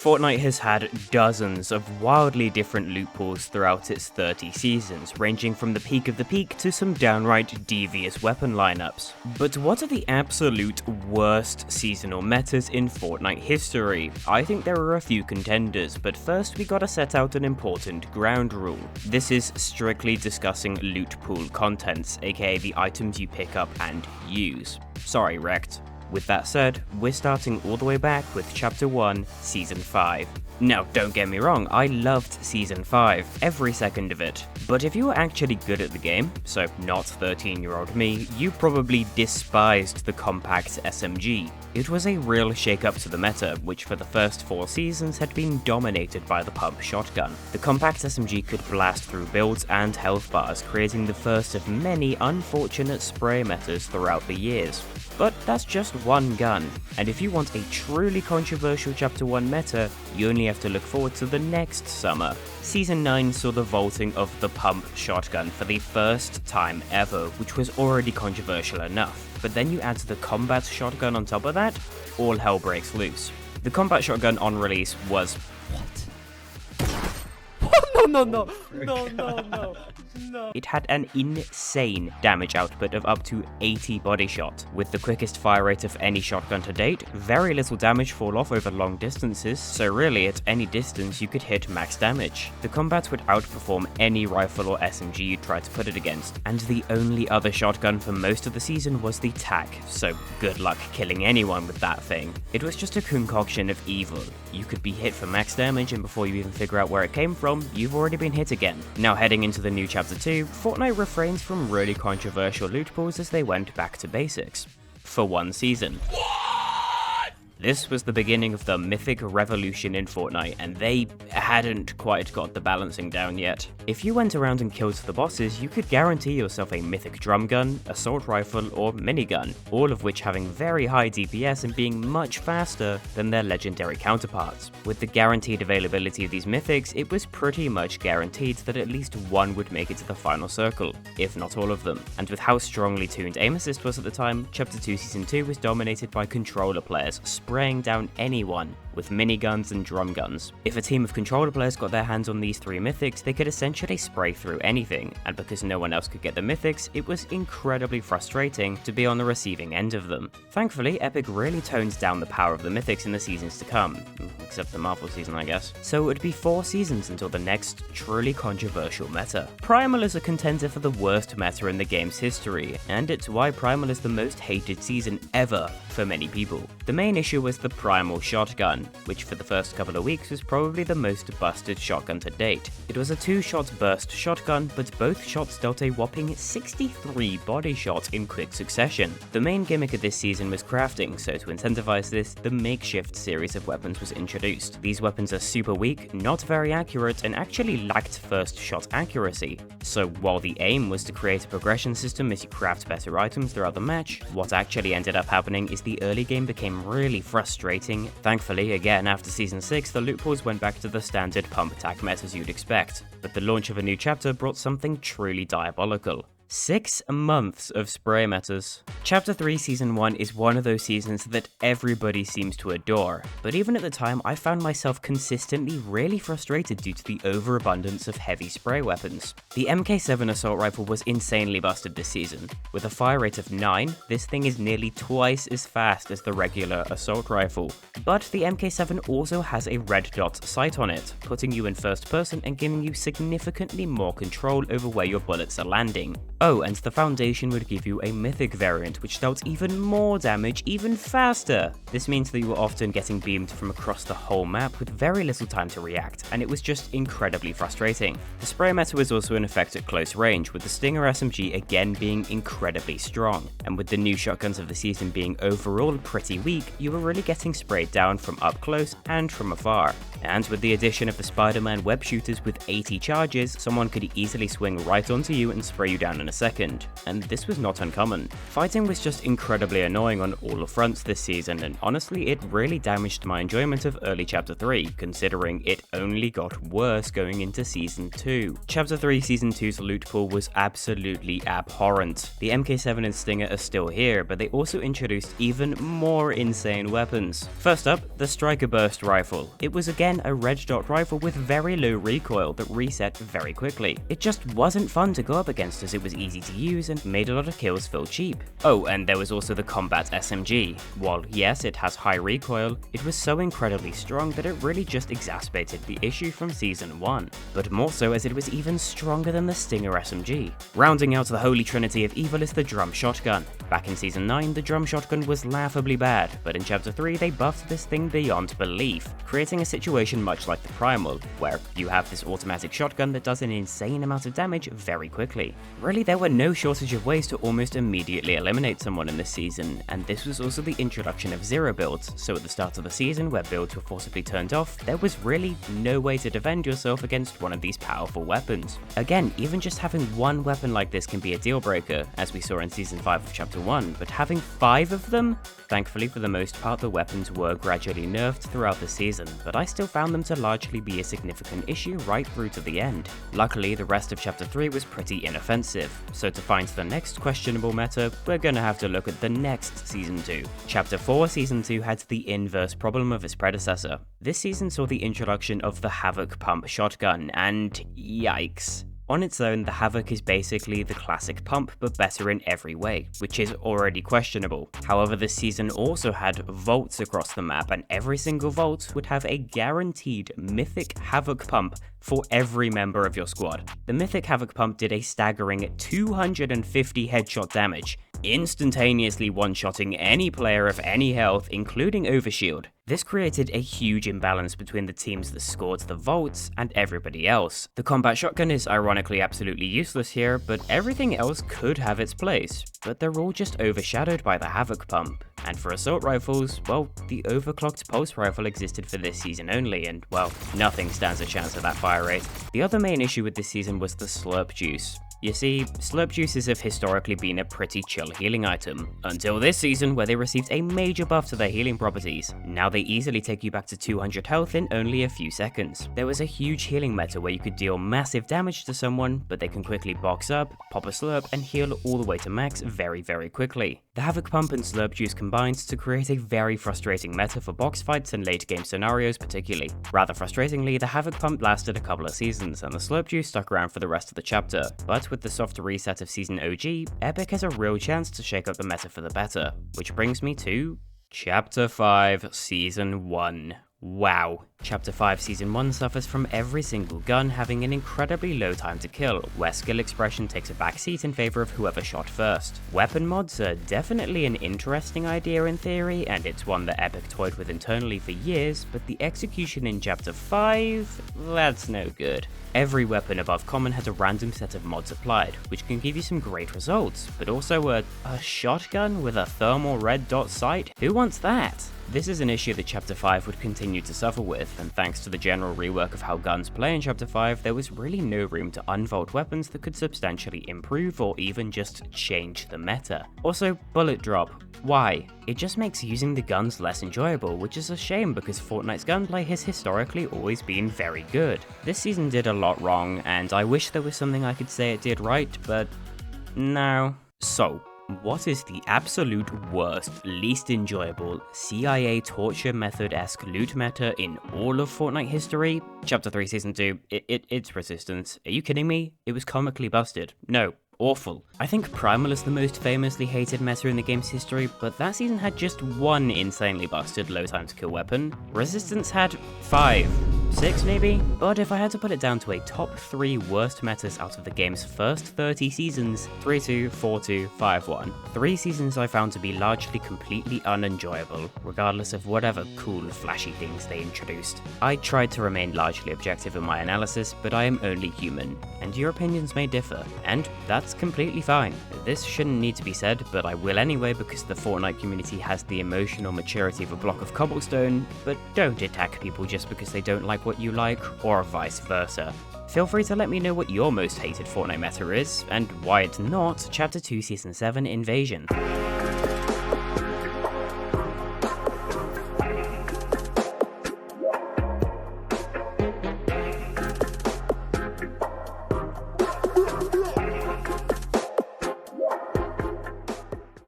Fortnite has had dozens of wildly different loot pools throughout its 30 seasons, ranging from the peak of the peak to some downright devious weapon lineups. But what are the absolute worst seasonal metas in Fortnite history? I think there are a few contenders, but first we gotta set out an important ground rule. This is strictly discussing loot pool contents, aka the items you pick up and use. Sorry, wrecked. With that said, we're starting all the way back with Chapter 1, Season 5. Now, don't get me wrong, I loved Season 5, every second of it. But if you were actually good at the game, so not 13-year-old me, you probably despised the compact SMG. It was a real shake-up to the meta, which for the first 4 seasons had been dominated by the pump shotgun. The compact SMG could blast through builds and health bars, creating the first of many unfortunate spray metas throughout the years. But that's just one gun, and if you want a truly controversial Chapter 1 meta, you only have to look forward to the next summer. Season 9 saw the vaulting of the pump shotgun for the first time ever, which was already controversial enough. But then you add the combat shotgun on top of that, all hell breaks loose. The combat shotgun on release was... No. It had an insane damage output of up to 80 body shot. With the quickest fire rate of any shotgun to date, very little damage fall off over long distances, so really at any distance you could hit max damage. The combat would outperform any rifle or SMG you tried to put it against, and the only other shotgun for most of the season was the TAC, so good luck killing anyone with that thing. It was just a concoction of evil. You could be hit for max damage, and before you even figure out where it came from, you've already been hit again. Now heading into the new Chapter 2, Fortnite refrains from really controversial loot pools as they went back to basics. For one season. This was the beginning of the mythic revolution in Fortnite, and they hadn't quite got the balancing down yet. If you went around and killed the bosses, you could guarantee yourself a mythic drum gun, assault rifle, or minigun, all of which having very high DPS and being much faster than their legendary counterparts. With the guaranteed availability of these mythics, it was pretty much guaranteed that at least one would make it to the final circle, if not all of them. And with how strongly tuned aim assist was at the time, Chapter 2 Season 2 was dominated by controller players, spraying down anyone with miniguns and drum guns. If a team of controller players got their hands on these 3 mythics, they could essentially spray through anything, and because no one else could get the mythics, it was incredibly frustrating to be on the receiving end of them. Thankfully, Epic really toned down the power of the mythics in the seasons to come, except the Marvel season, I guess. So it would be 4 seasons until the next truly controversial meta. Primal is a contender for the worst meta in the game's history, and it's why Primal is the most hated season ever for many people. The main issue was the Primal shotgun, which for the first couple of weeks was probably the most busted shotgun to date. It was a 2-shot burst shotgun, but both shots dealt a whopping 63 body shots in quick succession. The main gimmick of this season was crafting, so to incentivize this, the makeshift series of weapons was introduced. These weapons are super weak, not very accurate, and actually lacked first shot accuracy. So while the aim was to create a progression system as you craft better items throughout the match, what actually ended up happening is the early game became really frustrating. Thankfully, again, after Season 6, the loot pools went back to the standard pump attack metas you'd expect, but the launch of a new chapter brought something truly diabolical. 6 months of spray metas. Chapter 3 Season 1 is one of those seasons that everybody seems to adore, but even at the time I found myself consistently really frustrated due to the overabundance of heavy spray weapons. The MK7 assault rifle was insanely busted this season. With a fire rate of 9, this thing is nearly twice as fast as the regular assault rifle. But the MK7 also has a red dot sight on it, putting you in first person and giving you significantly more control over where your bullets are landing. Oh, and the Foundation would give you a mythic variant which dealt even more damage even faster. This means that you were often getting beamed from across the whole map with very little time to react, and it was just incredibly frustrating. The spray meta was also in effect at close range, with the Stinger SMG again being incredibly strong, and with the new shotguns of the season being overall pretty weak, you were really getting sprayed down from up close and from afar. And with the addition of the Spider-Man web shooters with 80 charges, someone could easily swing right onto you and spray you down in a second, and this was not uncommon. Fighting was just incredibly annoying on all fronts this season, and honestly it really damaged my enjoyment of early Chapter 3, considering it only got worse going into Season 2. Chapter 3 Season 2's loot pool was absolutely abhorrent. The MK7 and Stinger are still here, but they also introduced even more insane weapons. First up, the Striker Burst Rifle. It was again a red dot rifle with very low recoil that reset very quickly. It just wasn't fun to go up against as it was easy to use and made a lot of kills feel cheap. Oh, and there was also the Combat SMG. While yes, it has high recoil, it was so incredibly strong that it really just exacerbated the issue from Season 1, but more so as it was even stronger than the Stinger SMG. Rounding out the holy trinity of evil is the Drum Shotgun. Back in Season 9, the Drum Shotgun was laughably bad, but in Chapter 3 they buffed this thing beyond belief, creating a situation much like the Primal, where you have this automatic shotgun that does an insane amount of damage very quickly. Really, there were no shortage of ways to almost immediately eliminate someone in this season, and this was also the introduction of zero builds, so at the start of the season where builds were forcibly turned off, there was really no way to defend yourself against one of these powerful weapons. Again, even just having one weapon like this can be a deal breaker, as we saw in Season 5 of Chapter 1, but having 5 of them? Thankfully for the most part the weapons were gradually nerfed throughout the season, but I still found them to largely be a significant issue right through to the end. Luckily, the rest of Chapter 3 was pretty inoffensive, so to find the next questionable meta, we're gonna have to look at the next Season 2. Chapter 4 Season 2 had the inverse problem of its predecessor. This season saw the introduction of the Havoc Pump Shotgun, and yikes. On its own, the Havoc is basically the classic pump, but better in every way, which is already questionable. However, this season also had vaults across the map, and every single vault would have a guaranteed mythic Havoc pump for every member of your squad. The mythic Havoc pump did a staggering 250 headshot damage, instantaneously one-shotting any player of any health, including Overshield. This created a huge imbalance between the teams that scored the vaults and everybody else. The combat shotgun is ironically absolutely useless here, but everything else could have its place, but they're all just overshadowed by the Havoc pump. And for assault rifles, well, the overclocked pulse rifle existed for this season only, and well, nothing stands a chance at that fire rate. The other main issue with this season was the Slurp Juice. You see, Slurp Juices have historically been a pretty chill healing item, until this season where they received a major buff to their healing properties. Now they easily take you back to 200 health in only a few seconds. There was a huge healing meta where you could deal massive damage to someone, but they can quickly box up, pop a slurp, and heal all the way to max very quickly. The Havoc Pump and Slurp Juice combined to create a very frustrating meta for box fights and late game scenarios particularly. Rather frustratingly, the Havoc Pump lasted a couple of seasons, and the Slurp Juice stuck around for the rest of the chapter, but with the softer reset of Season OG, Epic has a real chance to shake up the meta for the better, which brings me to Chapter 5 Season 1. Wow. Chapter 5 Season 1 suffers from every single gun having an incredibly low time to kill, where skill expression takes a backseat in favor of whoever shot first. Weapon mods are definitely an interesting idea in theory, and it's one that Epic toyed with internally for years, but the execution in Chapter 5, that's no good. Every weapon above common has a random set of mods applied, which can give you some great results, but also a shotgun with a thermal red dot sight? Who wants that? This is an issue that Chapter 5 would continue to suffer with, and thanks to the general rework of how guns play in Chapter 5, there was really no room to unvault weapons that could substantially improve or even just change the meta. Also, bullet drop. Why? It just makes using the guns less enjoyable, which is a shame because Fortnite's gunplay has historically always been very good. This season did a lot wrong, and I wish there was something I could say it did right, but no. So, what is the absolute worst, least enjoyable, CIA torture method-esque loot meta in all of Fortnite history? Chapter 3 Season 2, it's Resistance. Are you kidding me? It was comically busted. No. Awful. I think Primal is the most famously hated meta in the game's history, but that season had just one insanely busted low time to kill weapon. Resistance had 5. 6 maybe? But if I had to put it down to a top 3 worst metas out of the game's first 30 seasons, 3-2, 4-2, 5-1. 3 seasons I found to be largely completely unenjoyable, regardless of whatever cool flashy things they introduced. I tried to remain largely objective in my analysis, but I am only human, and your opinions may differ, and that's completely fine. This shouldn't need to be said, but I will anyway because the Fortnite community has the emotional maturity of a block of cobblestone, but don't attack people just because they don't like like what you like, or vice versa. Feel free to let me know what your most hated Fortnite meta is, and why it's not Chapter 2 Season 7 Invasion.